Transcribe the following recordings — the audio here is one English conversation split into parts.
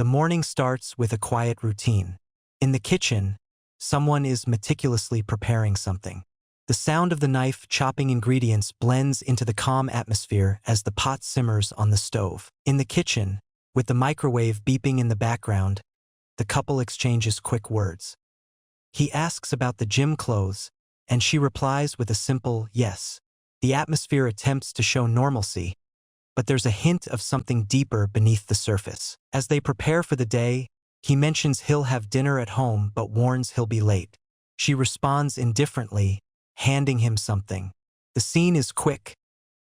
The morning starts with a quiet routine. In the kitchen, someone is meticulously preparing something. The sound of the knife chopping ingredients blends into the calm atmosphere as the pot simmers on the stove. In the kitchen, with the microwave beeping in the background, the couple exchanges quick words. He asks about the gym clothes, and she replies with a simple yes. The atmosphere attempts to show normalcy, but there's a hint of something deeper beneath the surface. As they prepare for the day, he mentions he'll have dinner at home but warns he'll be late. She responds indifferently, handing him something. The scene is quick,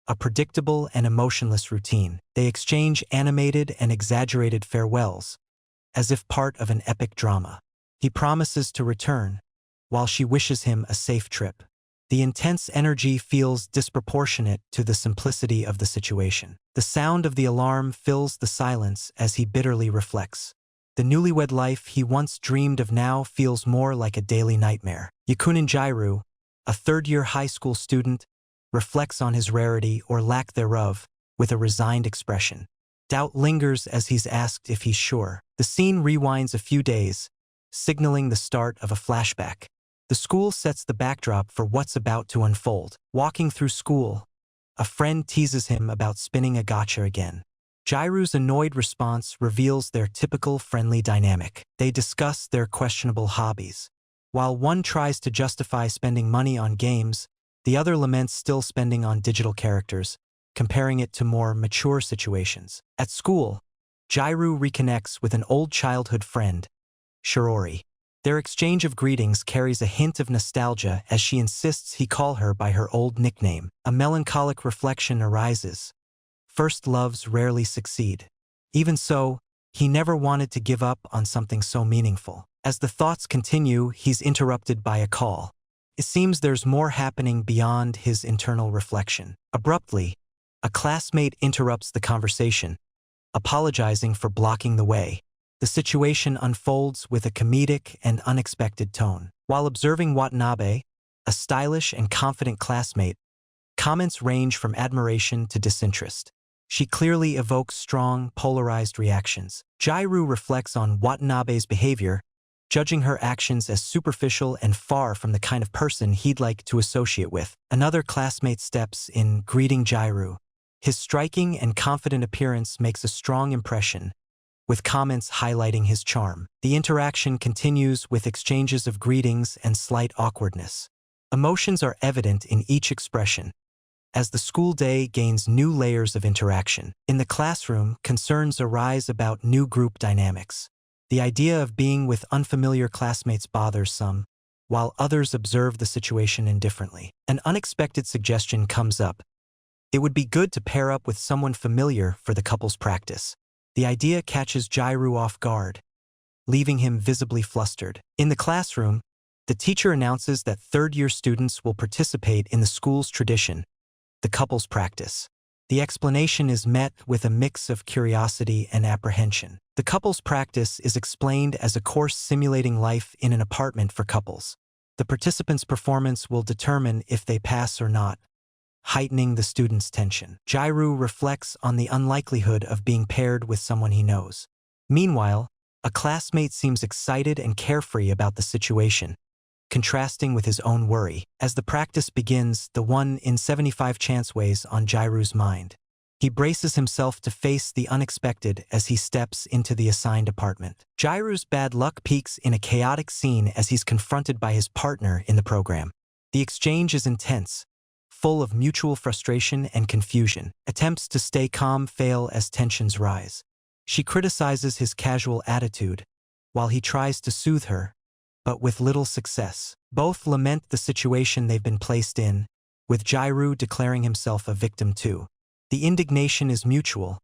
a predictable and emotionless routine. They exchange animated and exaggerated farewells, as if part of an epic drama. He promises to return, while she wishes him a safe trip. The intense energy feels disproportionate to the simplicity of the situation. The sound of the alarm fills the silence as he bitterly reflects. The newlywed life he once dreamed of now feels more like a daily nightmare. Yakunin Jairu, a third-year high school student, reflects on his rarity or lack thereof with a resigned expression. Doubt lingers as he's asked if he's sure. The scene rewinds a few days, signaling the start of a flashback. The school sets the backdrop for what's about to unfold. Walking through school, a friend teases him about spinning a gotcha again. Jairu's annoyed response reveals their typical friendly dynamic. They discuss their questionable hobbies. While one tries to justify spending money on games, the other laments still spending on digital characters, comparing it to more mature situations. At school, Jairu reconnects with an old childhood friend, Shirori. Their exchange of greetings carries a hint of nostalgia as she insists he call her by her old nickname. A melancholic reflection arises. First loves rarely succeed. Even so, he never wanted to give up on something so meaningful. As the thoughts continue, he's interrupted by a call. It seems there's more happening beyond his internal reflection. Abruptly, a classmate interrupts the conversation, apologizing for blocking the way. The situation unfolds with a comedic and unexpected tone. While observing Watanabe, a stylish and confident classmate, comments range from admiration to disinterest. She clearly evokes strong, polarized reactions. Jairu reflects on Watanabe's behavior, judging her actions as superficial and far from the kind of person he'd like to associate with. Another classmate steps in, greeting Jairu. His striking and confident appearance makes a strong impression, with comments highlighting his charm. The interaction continues with exchanges of greetings and slight awkwardness. Emotions are evident in each expression, as the school day gains new layers of interaction. In the classroom, concerns arise about new group dynamics. The idea of being with unfamiliar classmates bothers some, while others observe the situation indifferently. An unexpected suggestion comes up. It would be good to pair up with someone familiar for the couple's practice. The idea catches Jairu off guard, leaving him visibly flustered. In the classroom, the teacher announces that third-year students will participate in the school's tradition, the couple's practice. The explanation is met with a mix of curiosity and apprehension. The couple's practice is explained as a course simulating life in an apartment for couples. The participants' performance will determine if they pass or not, heightening the students' tension. Jairu reflects on the unlikelihood of being paired with someone he knows. Meanwhile, a classmate seems excited and carefree about the situation, contrasting with his own worry. As the practice begins, the 1 in 75 chance weighs on Jairu's mind. He braces himself to face the unexpected as he steps into the assigned apartment. Jairu's bad luck peaks in a chaotic scene as he's confronted by his partner in the program. The exchange is intense, full of mutual frustration and confusion. Attempts to stay calm fail as tensions rise. She criticizes his casual attitude, while he tries to soothe her, but with little success. Both lament the situation they've been placed in, with Jairu declaring himself a victim too. The indignation is mutual,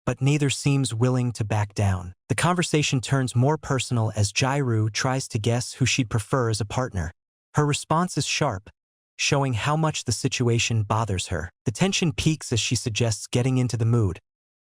but neither seems willing to back down. The conversation turns more personal as Jairu tries to guess who she'd prefer as a partner. Her response is sharp, showing how much the situation bothers her. The tension peaks as she suggests getting into the mood,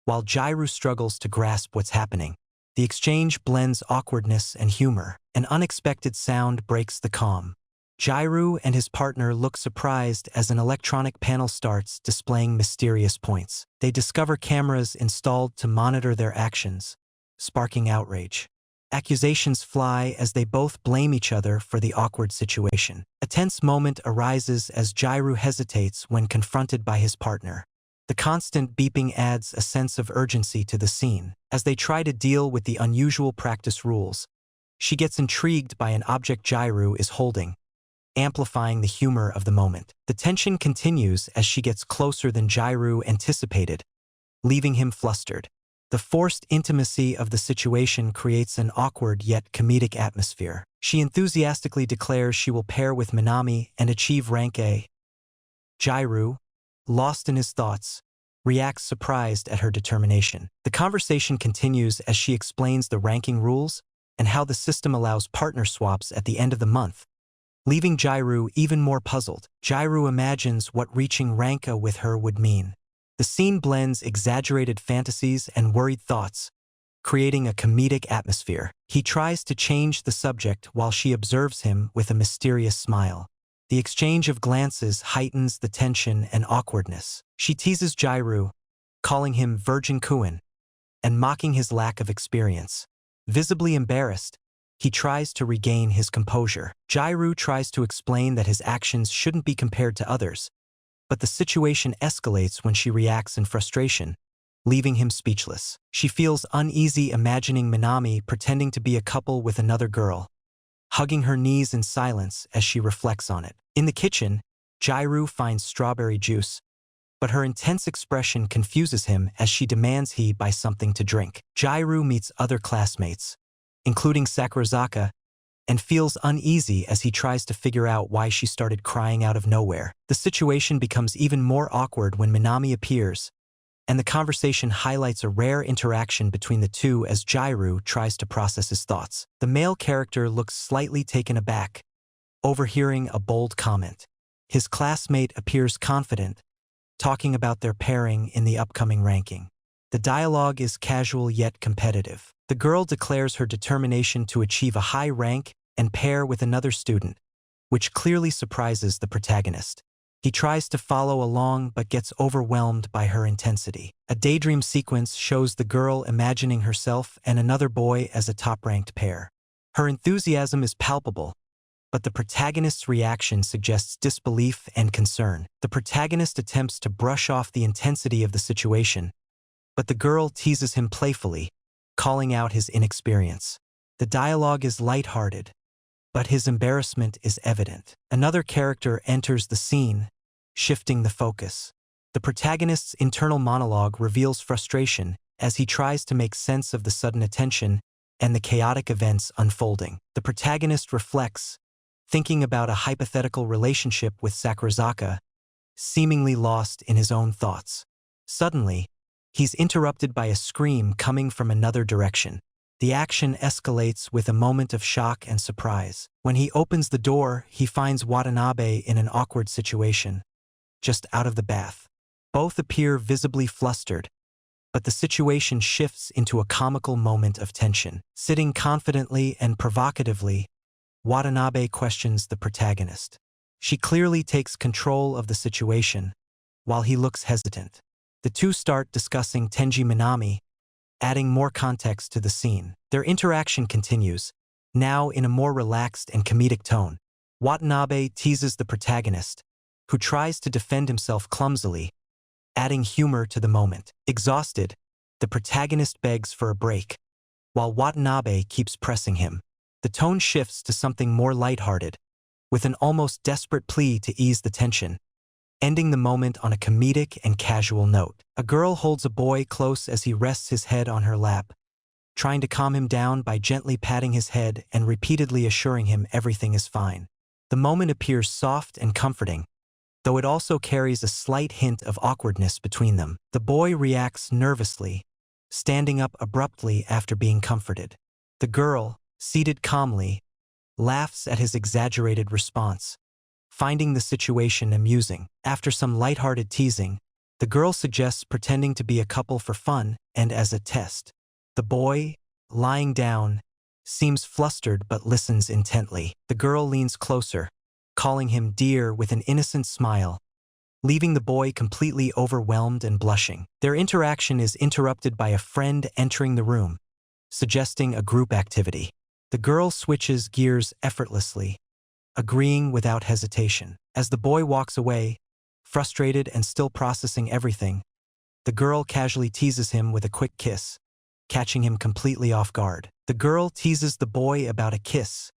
while Jairu struggles to grasp what's happening. The exchange blends awkwardness and humor. An unexpected sound breaks the calm. Jairu and his partner look surprised as an electronic panel starts displaying mysterious points. They discover cameras installed to monitor their actions, sparking outrage. Accusations fly as they both blame each other for the awkward situation. A tense moment arises as Jairu hesitates when confronted by his partner. The constant beeping adds a sense of urgency to the scene. As they try to deal with the unusual practice rules, she gets intrigued by an object Jairu is holding, amplifying the humor of the moment. The tension continues as she gets closer than Jairu anticipated, leaving him flustered. The forced intimacy of the situation creates an awkward yet comedic atmosphere. She enthusiastically declares she will pair with Minami and achieve rank A. Jairu, lost in his thoughts, reacts surprised at her determination. The conversation continues as she explains the ranking rules and how the system allows partner swaps at the end of the month, leaving Jairu even more puzzled. Jairu imagines what reaching rank A with her would mean. The scene blends exaggerated fantasies and worried thoughts, creating a comedic atmosphere. He tries to change the subject while she observes him with a mysterious smile. The exchange of glances heightens the tension and awkwardness. She teases Jairu, calling him Virgin Kuin, and mocking his lack of experience. Visibly embarrassed, he tries to regain his composure. Jairu tries to explain that his actions shouldn't be compared to others, but the situation escalates when she reacts in frustration, leaving him speechless. She feels uneasy imagining Minami pretending to be a couple with another girl, hugging her knees in silence as she reflects on it. In the kitchen, Jairu finds strawberry juice, but her intense expression confuses him as she demands he buy something to drink. Jairu meets other classmates, including Sakurazaka, and feels uneasy as he tries to figure out why she started crying out of nowhere. The situation becomes even more awkward when Minami appears, and the conversation highlights a rare interaction between the two as Jairu tries to process his thoughts. The male character looks slightly taken aback, overhearing a bold comment. His classmate appears confident, talking about their pairing in the upcoming ranking. The dialogue is casual yet competitive. The girl declares her determination to achieve a high rank and pair with another student, which clearly surprises the protagonist. He tries to follow along but gets overwhelmed by her intensity. A daydream sequence shows the girl imagining herself and another boy as a top-ranked pair. Her enthusiasm is palpable, but the protagonist's reaction suggests disbelief and concern. The protagonist attempts to brush off the intensity of the situation, but the girl teases him playfully, calling out his inexperience. The dialogue is lighthearted, but his embarrassment is evident. Another character enters the scene, shifting the focus. The protagonist's internal monologue reveals frustration as he tries to make sense of the sudden attention and the chaotic events unfolding. The protagonist reflects, thinking about a hypothetical relationship with Sakurazaka, seemingly lost in his own thoughts. Suddenly, he's interrupted by a scream coming from another direction. The action escalates with a moment of shock and surprise. When he opens the door, he finds Watanabe in an awkward situation, just out of the bath. Both appear visibly flustered, but the situation shifts into a comical moment of tension. Sitting confidently and provocatively, Watanabe questions the protagonist. She clearly takes control of the situation, while he looks hesitant. The two start discussing Tenji Minami, adding more context to the scene. Their interaction continues, now in a more relaxed and comedic tone. Watanabe teases the protagonist, who tries to defend himself clumsily, adding humor to the moment. Exhausted, the protagonist begs for a break, while Watanabe keeps pressing him. The tone shifts to something more lighthearted, with an almost desperate plea to ease the tension, ending the moment on a comedic and casual note. A girl holds a boy close as he rests his head on her lap, trying to calm him down by gently patting his head and repeatedly assuring him everything is fine. The moment appears soft and comforting, though it also carries a slight hint of awkwardness between them. The boy reacts nervously, standing up abruptly after being comforted. The girl, seated calmly, laughs at his exaggerated response, finding the situation amusing. After some lighthearted teasing, the girl suggests pretending to be a couple for fun and as a test. The boy, lying down, seems flustered but listens intently. The girl leans closer, calling him dear with an innocent smile, leaving the boy completely overwhelmed and blushing. Their interaction is interrupted by a friend entering the room, suggesting a group activity. The girl switches gears effortlessly, agreeing without hesitation. As the boy walks away, frustrated and still processing everything, the girl casually teases him with a quick kiss, catching him completely off guard. The girl teases the boy about a kiss,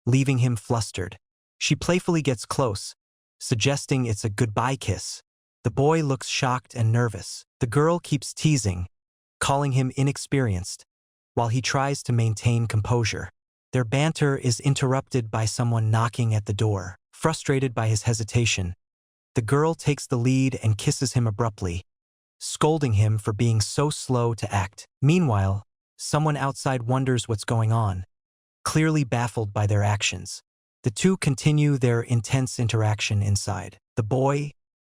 leaving him flustered. She playfully gets close, suggesting it's a goodbye kiss. The boy looks shocked and nervous. The girl keeps teasing, calling him inexperienced, while he tries to maintain composure. Their banter is interrupted by someone knocking at the door. Frustrated by his hesitation, the girl takes the lead and kisses him abruptly, scolding him for being so slow to act. Meanwhile, someone outside wonders what's going on, clearly baffled by their actions. The two continue their intense interaction inside. The boy,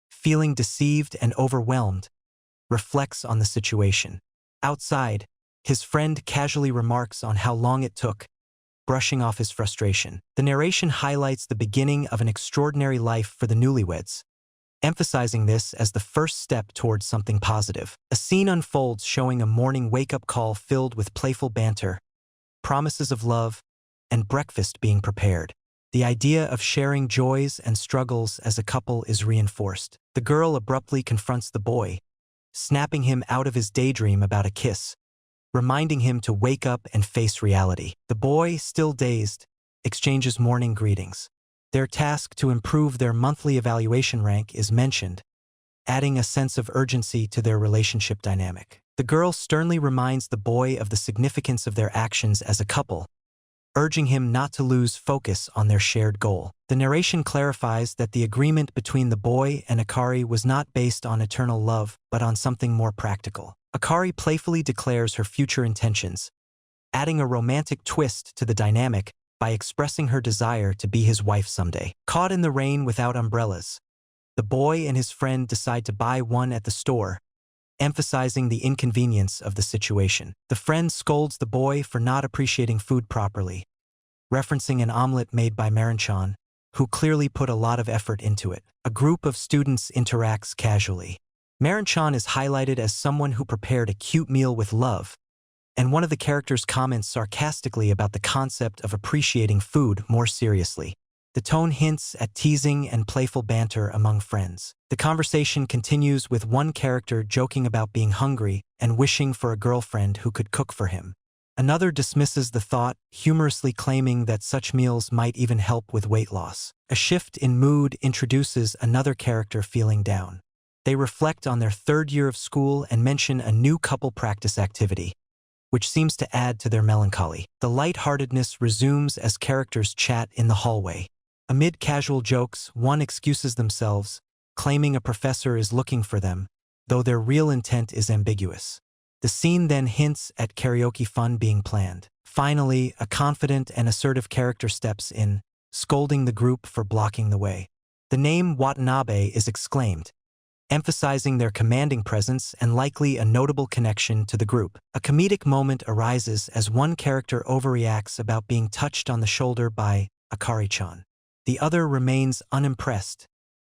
feeling deceived and overwhelmed, reflects on the situation. Outside, his friend casually remarks on how long it took, brushing off his frustration. The narration highlights the beginning of an extraordinary life for the newlyweds, emphasizing this as the first step towards something positive. A scene unfolds showing a morning wake-up call filled with playful banter, promises of love, and breakfast being prepared. The idea of sharing joys and struggles as a couple is reinforced. The girl abruptly confronts the boy, snapping him out of his daydream about a kiss, reminding him to wake up and face reality. The boy, still dazed, exchanges morning greetings. Their task to improve their monthly evaluation rank is mentioned, adding a sense of urgency to their relationship dynamic. The girl sternly reminds the boy of the significance of their actions as a couple, urging him not to lose focus on their shared goal. The narration clarifies that the agreement between the boy and Akari was not based on eternal love, but on something more practical. Akari playfully declares her future intentions, adding a romantic twist to the dynamic by expressing her desire to be his wife someday. Caught in the rain without umbrellas, the boy and his friend decide to buy one at the store, emphasizing the inconvenience of the situation. The friend scolds the boy for not appreciating food properly, referencing an omelet made by Marunchan, who clearly put a lot of effort into it. A group of students interacts casually. Marunchan is highlighted as someone who prepared a cute meal with love, and one of the characters comments sarcastically about the concept of appreciating food more seriously. The tone hints at teasing and playful banter among friends. The conversation continues with one character joking about being hungry and wishing for a girlfriend who could cook for him. Another dismisses the thought, humorously claiming that such meals might even help with weight loss. A shift in mood introduces another character feeling down. They reflect on their third year of school and mention a new couple practice activity, which seems to add to their melancholy. The lightheartedness resumes as characters chat in the hallway. Amid casual jokes, one excuses themselves, claiming a professor is looking for them, though their real intent is ambiguous. The scene then hints at karaoke fun being planned. Finally, a confident and assertive character steps in, scolding the group for blocking the way. The name Watanabe is exclaimed, emphasizing their commanding presence and likely a notable connection to the group. A comedic moment arises as one character overreacts about being touched on the shoulder by Akari-chan. The other remains unimpressed,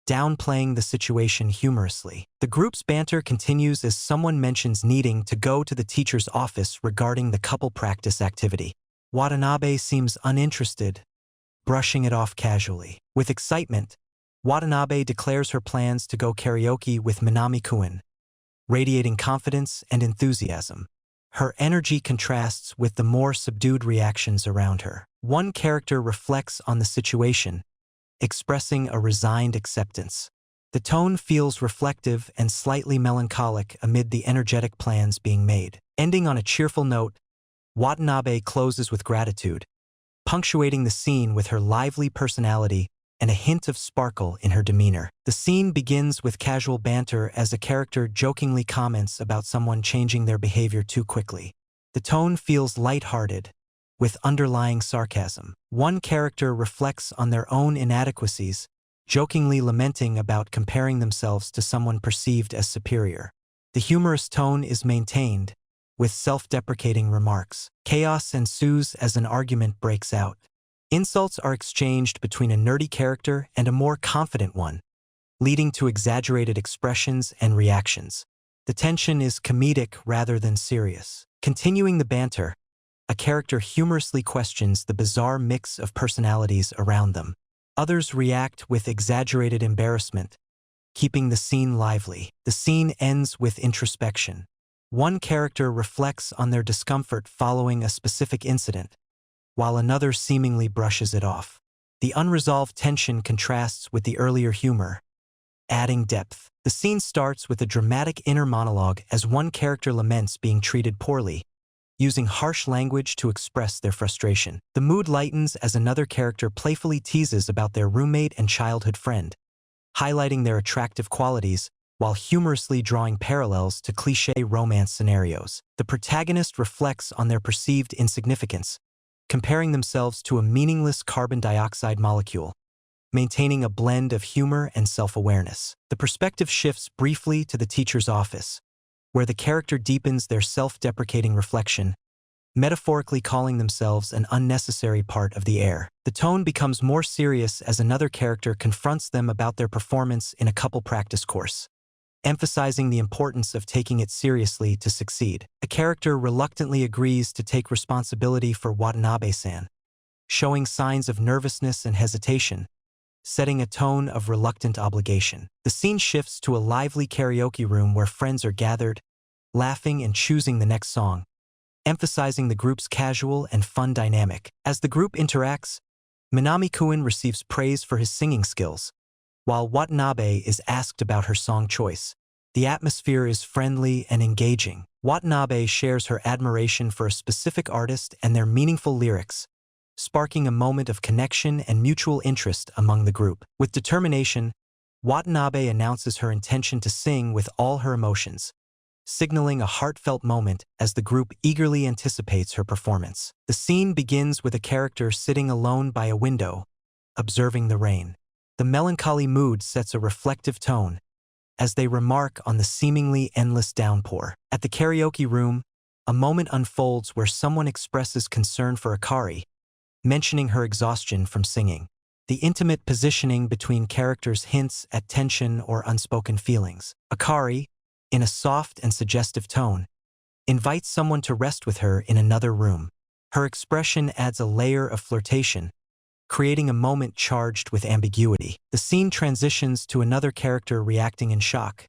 downplaying the situation humorously. The group's banter continues as someone mentions needing to go to the teacher's office regarding the couple practice activity. Watanabe seems uninterested, brushing it off casually. With excitement, Watanabe declares her plans to go karaoke with Minami-kun, radiating confidence and enthusiasm. Her energy contrasts with the more subdued reactions around her. One character reflects on the situation, expressing a resigned acceptance. The tone feels reflective and slightly melancholic amid the energetic plans being made. Ending on a cheerful note, Watanabe closes with gratitude, punctuating the scene with her lively personality and a hint of sparkle in her demeanor. The scene begins with casual banter as a character jokingly comments about someone changing their behavior too quickly. The tone feels lighthearted, with underlying sarcasm. One character reflects on their own inadequacies, jokingly lamenting about comparing themselves to someone perceived as superior. The humorous tone is maintained, with self-deprecating remarks. Chaos ensues as an argument breaks out. Insults are exchanged between a nerdy character and a more confident one, leading to exaggerated expressions and reactions. The tension is comedic rather than serious. Continuing the banter, a character humorously questions the bizarre mix of personalities around them. Others react with exaggerated embarrassment, keeping the scene lively. The scene ends with introspection. One character reflects on their discomfort following a specific incident, while another seemingly brushes it off. The unresolved tension contrasts with the earlier humor, adding depth. The scene starts with a dramatic inner monologue as one character laments being treated poorly, using harsh language to express their frustration. The mood lightens as another character playfully teases about their roommate and childhood friend, highlighting their attractive qualities while humorously drawing parallels to cliché romance scenarios. The protagonist reflects on their perceived insignificance, comparing themselves to a meaningless carbon dioxide molecule, maintaining a blend of humor and self-awareness. The perspective shifts briefly to the teacher's office, where the character deepens their self-deprecating reflection, metaphorically calling themselves an unnecessary part of the air. The tone becomes more serious as another character confronts them about their performance in a couple practice course, emphasizing the importance of taking it seriously to succeed. A character reluctantly agrees to take responsibility for Watanabe-san, showing signs of nervousness and hesitation, setting a tone of reluctant obligation. The scene shifts to a lively karaoke room where friends are gathered, laughing and choosing the next song, emphasizing the group's casual and fun dynamic. As the group interacts, Minami-kun receives praise for his singing skills, while Watanabe is asked about her song choice. The atmosphere is friendly and engaging. Watanabe shares her admiration for a specific artist and their meaningful lyrics, sparking a moment of connection and mutual interest among the group. With determination, Watanabe announces her intention to sing with all her emotions, signaling a heartfelt moment as the group eagerly anticipates her performance. The scene begins with a character sitting alone by a window, observing the rain. The melancholy mood sets a reflective tone as they remark on the seemingly endless downpour. At the karaoke room, a moment unfolds where someone expresses concern for Akari, mentioning her exhaustion from singing. The intimate positioning between characters hints at tension or unspoken feelings. Akari, in a soft and suggestive tone, invites someone to rest with her in another room. Her expression adds a layer of flirtation, creating a moment charged with ambiguity. The scene transitions to another character reacting in shock,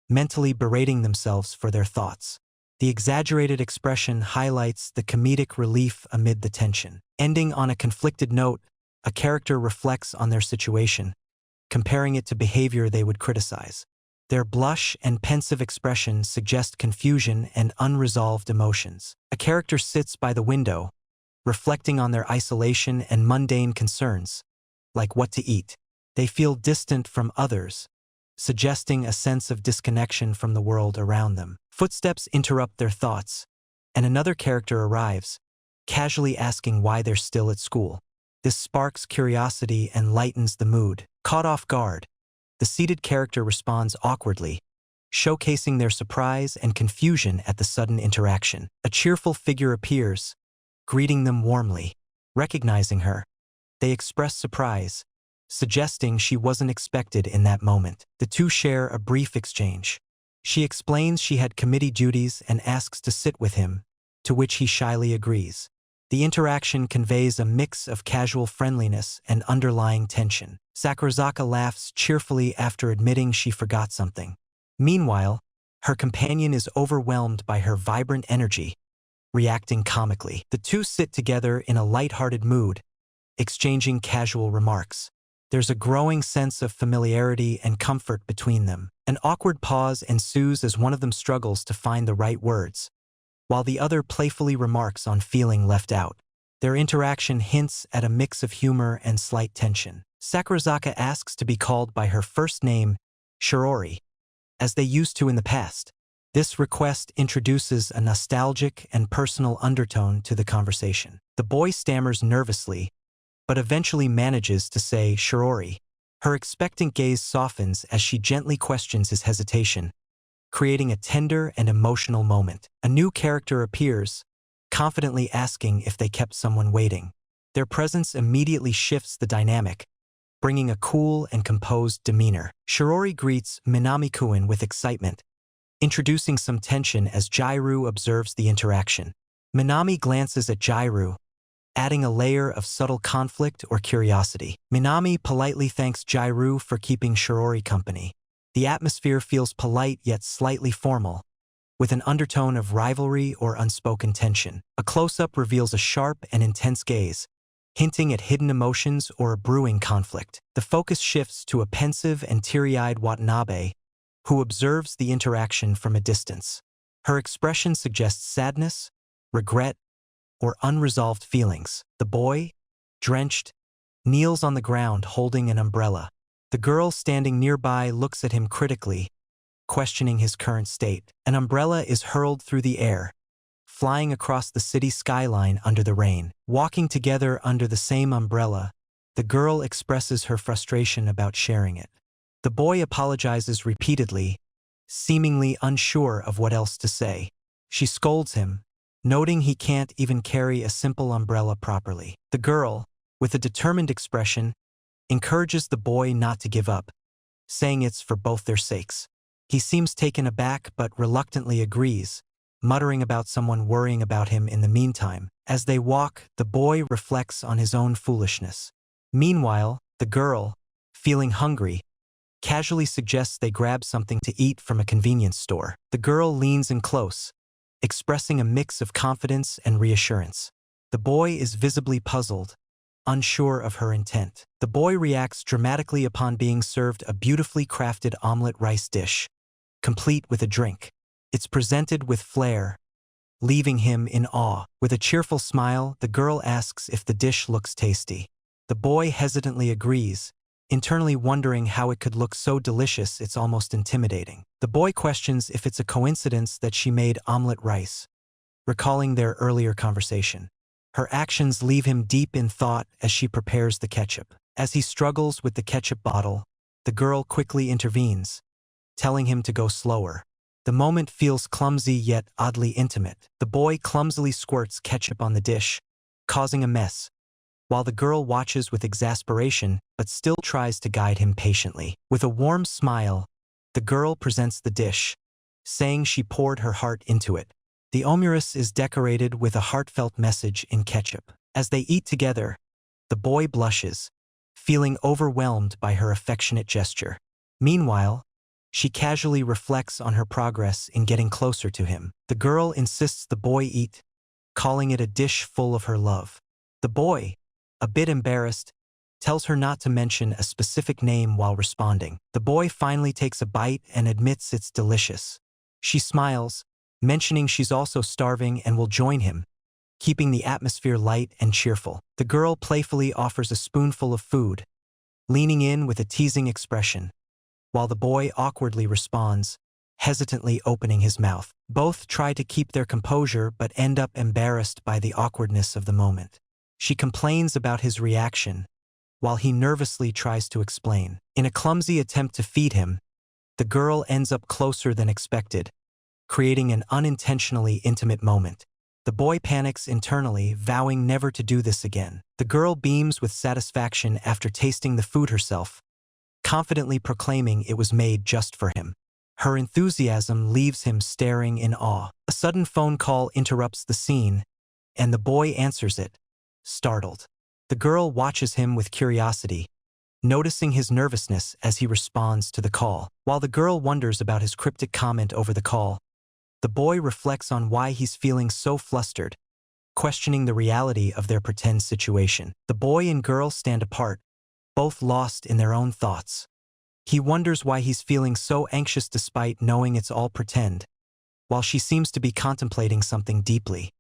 mentally berating themselves for their thoughts. The exaggerated expression highlights the comedic relief amid the tension. Ending on a conflicted note, a character reflects on their situation, comparing it to behavior they would criticize. Their blush and pensive expression suggest confusion and unresolved emotions. A character sits by the window, reflecting on their isolation and mundane concerns, like what to eat. They feel distant from others, suggesting a sense of disconnection from the world around them. Footsteps interrupt their thoughts, and another character arrives, casually asking why they're still at school. This sparks curiosity and lightens the mood. Caught off guard, the seated character responds awkwardly, showcasing their surprise and confusion at the sudden interaction. A cheerful figure appears, greeting them warmly. Recognizing her, they express surprise, suggesting she wasn't expected in that moment. The two share a brief exchange. She explains she had committee duties and asks to sit with him, to which he shyly agrees. The interaction conveys a mix of casual friendliness and underlying tension. Sakurazaka laughs cheerfully after admitting she forgot something. Meanwhile, her companion is overwhelmed by her vibrant energy, reacting comically. The two sit together in a light-hearted mood, exchanging casual remarks. There's a growing sense of familiarity and comfort between them. An awkward pause ensues as one of them struggles to find the right words, while the other playfully remarks on feeling left out. Their interaction hints at a mix of humor and slight tension. Sakurazaka asks to be called by her first name, Shirori, as they used to in the past. This request introduces a nostalgic and personal undertone to the conversation. The boy stammers nervously, but eventually manages to say Shirori. Her expectant gaze softens as she gently questions his hesitation, creating a tender and emotional moment. A new character appears, confidently asking if they kept someone waiting. Their presence immediately shifts the dynamic, bringing a cool and composed demeanor. Shirori greets Minami-kun with excitement, introducing some tension as Jairu observes the interaction. Minami glances at Jairu, adding a layer of subtle conflict or curiosity. Minami politely thanks Jairu for keeping Shirori company. The atmosphere feels polite yet slightly formal, with an undertone of rivalry or unspoken tension. A close-up reveals a sharp and intense gaze, hinting at hidden emotions or a brewing conflict. The focus shifts to a pensive and teary-eyed Watanabe, who observes the interaction from a distance. Her expression suggests sadness, regret, or unresolved feelings. The boy, drenched, kneels on the ground holding an umbrella. The girl standing nearby looks at him critically, questioning his current state. An umbrella is hurled through the air, flying across the city skyline under the rain. Walking together under the same umbrella, the girl expresses her frustration about sharing it. The boy apologizes repeatedly, seemingly unsure of what else to say. She scolds him, noting he can't even carry a simple umbrella properly. The girl, with a determined expression, encourages the boy not to give up, saying it's for both their sakes. He seems taken aback but reluctantly agrees, muttering about someone worrying about him in the meantime. As they walk, the boy reflects on his own foolishness. Meanwhile, the girl, feeling hungry, casually suggests they grab something to eat from a convenience store. The girl leans in close, expressing a mix of confidence and reassurance. The boy is visibly puzzled, unsure of her intent. The boy reacts dramatically upon being served a beautifully crafted omelet rice dish, complete with a drink. It's presented with flair, leaving him in awe. With a cheerful smile, the girl asks if the dish looks tasty. The boy hesitantly agrees, internally wondering how it could look so delicious it's almost intimidating. The boy questions if it's a coincidence that she made omelet rice, recalling their earlier conversation. Her actions leave him deep in thought as she prepares the ketchup. As he struggles with the ketchup bottle, the girl quickly intervenes, telling him to go slower. The moment feels clumsy yet oddly intimate. The boy clumsily squirts ketchup on the dish, causing a mess, while the girl watches with exasperation but still tries to guide him patiently. With a warm smile, the girl presents the dish, saying she poured her heart into it. The omuris is decorated with a heartfelt message in ketchup. As they eat together, the boy blushes, feeling overwhelmed by her affectionate gesture. Meanwhile, she casually reflects on her progress in getting closer to him. The girl insists the boy eat, calling it a dish full of her love. The boy, a bit embarrassed, tells her not to mention a specific name while responding. The boy finally takes a bite and admits it's delicious. She smiles, mentioning she's also starving and will join him, keeping the atmosphere light and cheerful. The girl playfully offers a spoonful of food, leaning in with a teasing expression, while the boy awkwardly responds, hesitantly opening his mouth. Both try to keep their composure but end up embarrassed by the awkwardness of the moment. She complains about his reaction, while he nervously tries to explain. In a clumsy attempt to feed him, the girl ends up closer than expected, creating an unintentionally intimate moment. The boy panics internally, vowing never to do this again. The girl beams with satisfaction after tasting the food herself, confidently proclaiming it was made just for him. Her enthusiasm leaves him staring in awe. A sudden phone call interrupts the scene, and the boy answers it, startled. The girl watches him with curiosity, noticing his nervousness as he responds to the call. While the girl wonders about his cryptic comment over the call, the boy reflects on why he's feeling so flustered, questioning the reality of their pretend situation. The boy and girl stand apart, both lost in their own thoughts. He wonders why he's feeling so anxious despite knowing it's all pretend, while she seems to be contemplating something deeply.